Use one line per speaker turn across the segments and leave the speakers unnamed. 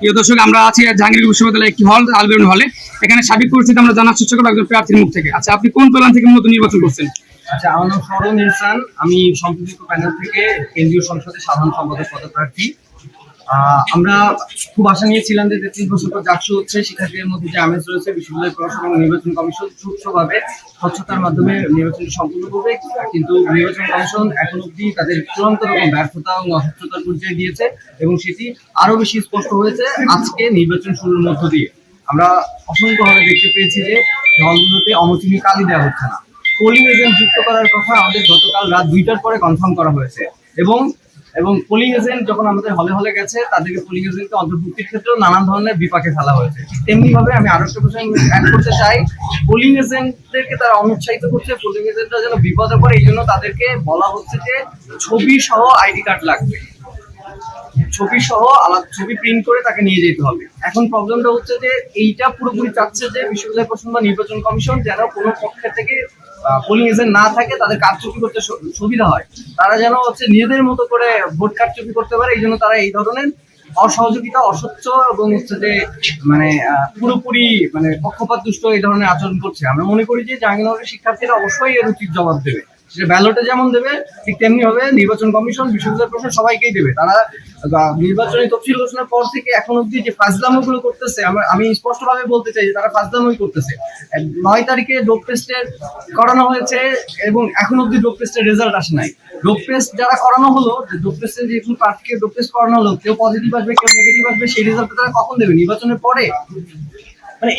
প্রিয় দর্শক, আমরা আছি জাহাঙ্গীরনগর বিশ্ববিদ্যালয়ের একটি হল, আলবেরন হলে। এখানে সার্বিক পরিস্থিতি আমরা জানার চেষ্টা করবো একজন প্রার্থীর মুখ থেকে। আচ্ছা, আপনি কোন প্ল্যান থেকে মূলত নির্বাচন করছেন?
আচ্ছা, আমার নাম সরণ ইহসান। আমি সম্প্রতিক প্যানেল থেকে কেন্দ্রীয় সংসদের সাধারণ সম্পাদক পদপ্রার্থী। আমরা খুব আশা নিয়েছিলাম যে 33 বছর পর জাকসু হচ্ছে, শিক্ষার্থীদের মধ্যে যে আমেজ রয়েছে, বিশ্ববিদ্যালয় প্রশাসন এবং নির্বাচন কমিশন সুষ্ঠুভাবে স্বচ্ছতার মাধ্যমে নির্বাচনটি সম্পূর্ণ করবে, কিন্তু নির্বাচন কমিশন এখন অব্দি তাদের চূড়ান্ত রকম ব্যর্থতা এবং অস্বচ্ছতার পরিচয় দিয়েছে এবং সেটি আরো বেশি স্পষ্ট হয়েছে আজকে নির্বাচন শুরুর মধ্য দিয়ে। আমরা অসংখ্যভাবে দেখতে পেয়েছি যে হলগুলোতে অমোচনীয় কালি দেওয়া হচ্ছে না। পোলিং এজেন্ট যুক্ত করার কথা আমাদের গতকাল রাত 2টার পরে কনফার্ম করা হয়েছে এবং পোলিং এজেন্ট যখন আমাদের হলে হলে গেছে, তাদেরকে পোলিং এজেন্টকে অন্তর্ভুক্তির ক্ষেত্রেও নানান ধরনের বিপাকে ফেলা হয়েছে। তেমনি ভাবে আমি আরো একটা বিষয় অ্যাড করতে চাই, পোলিং এজেন্টদেরকে তারা অনুৎসাহিত করছে, পোলিং এজেন্টরা যেন বিপদে পড়ে, এই জন্য তাদেরকে বলা হচ্ছে যে ছবি সহ আইডি কার্ড লাগবে, ছবি সহ আলাদা ছবি প্রিন্ট করে তাকে নিয়ে যেতে হবে। এখন প্রবলেমটা হচ্ছে যে এইটা পুরোপুরি চাচ্ছে যে বিশ্ববিদ্যালয় প্রশাসন বা নির্বাচন কমিশন যেন কোনো পক্ষের থেকে পোলিং এজেন্ট না থাকে, তাদের কারচুপি করতে সুবিধা হয়, তারা যেন হচ্ছে নিজেদের মতো করে ভোট কারচুপি করতে পারে। এই জন্য তারা এই ধরনের অসহযোগিতা, অস্বচ্ছ এবং হচ্ছে যে পুরোপুরি পক্ষপাত দুষ্ট এই ধরনের আচরণ করছে। আমরা মনে করি যে জাহাঙ্গীরনগরের শিক্ষার্থীরা অবশ্যই এর উচিত জবাব দেবে। সেটা ব্যালটে যেমন দেবে, ঠিক তেমনি হবে নির্বাচন কমিশন, বিশ্ববিদ্যালয় প্রশাসন সবাইকেই দেবে। তারা নির্বাচনী তফসিল ঘোষণার পর থেকে এখন অব্দি যে ফাজলামো গুলো করতেছে, আমি স্পষ্টভাবে বলতে চাই যে তারা ফাজলামোই করতেছে। 9 তারিখে ডোপ টেস্টের করানো হয়েছে এবং এখন অব্দি ডোপ টেস্টের রেজাল্ট আসে নাই। ডোপ টেস্ট যারা করানো হলো, ডোপ টেস্টের যে একজন প্রার্থীকে ডোপ টেস্ট করানো হলো, কেউ পজিটিভ আসবে কেউ নেগেটিভ আসবে, সেই রেজাল্ট তারা কখন দেবে? নির্বাচনের পরে।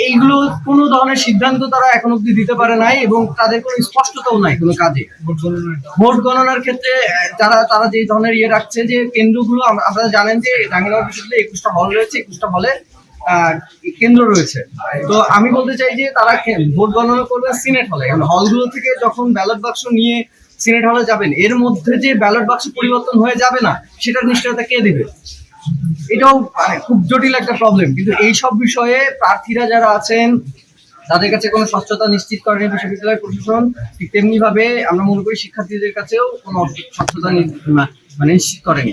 এইগুলো কোনো ধরনের সিদ্ধান্ত তারা এখন অব্দি দিতে পারে নাই এবং তাদের কোনো স্পষ্টতাও নাই কোনো কাজে। ভোট গণনার ক্ষেত্রে তারা যে ধরনের ইয়ে রাখছে, যে কেন্দ্রগুলো আপনারা জানেন যে জাহাঙ্গীরনগর বিশ্ববিদ্যালয়ে 21টা হল রয়েছে, 21টা হলে কেন্দ্র রয়েছে। তো আমি বলতে চাই যে তারা ভোট গণনা করবে সিনেট হলে। হলগুলো থেকে যখন ব্যালট বাক্স নিয়ে সিনেট হলে যাবেন, এর মধ্যে যে ব্যালট বাক্স পরিবর্তন হয়ে যাবে না, সেটার নিশ্চয়তা কে দিবে? এটাও খুব জটিল একটা প্রবলেম। কিন্তু এই সব বিষয়ে প্রার্থীরা যারা আছেন তাদের কাছে কোনো স্বচ্ছতা নিশ্চিত করেনি বিশ্ববিদ্যালয় প্রশাসন, ঠিক তেমনি ভাবে আমরা মনে করি শিক্ষার্থীদের কাছেও কোনো স্বচ্ছতা নিশ্চিত করেনি।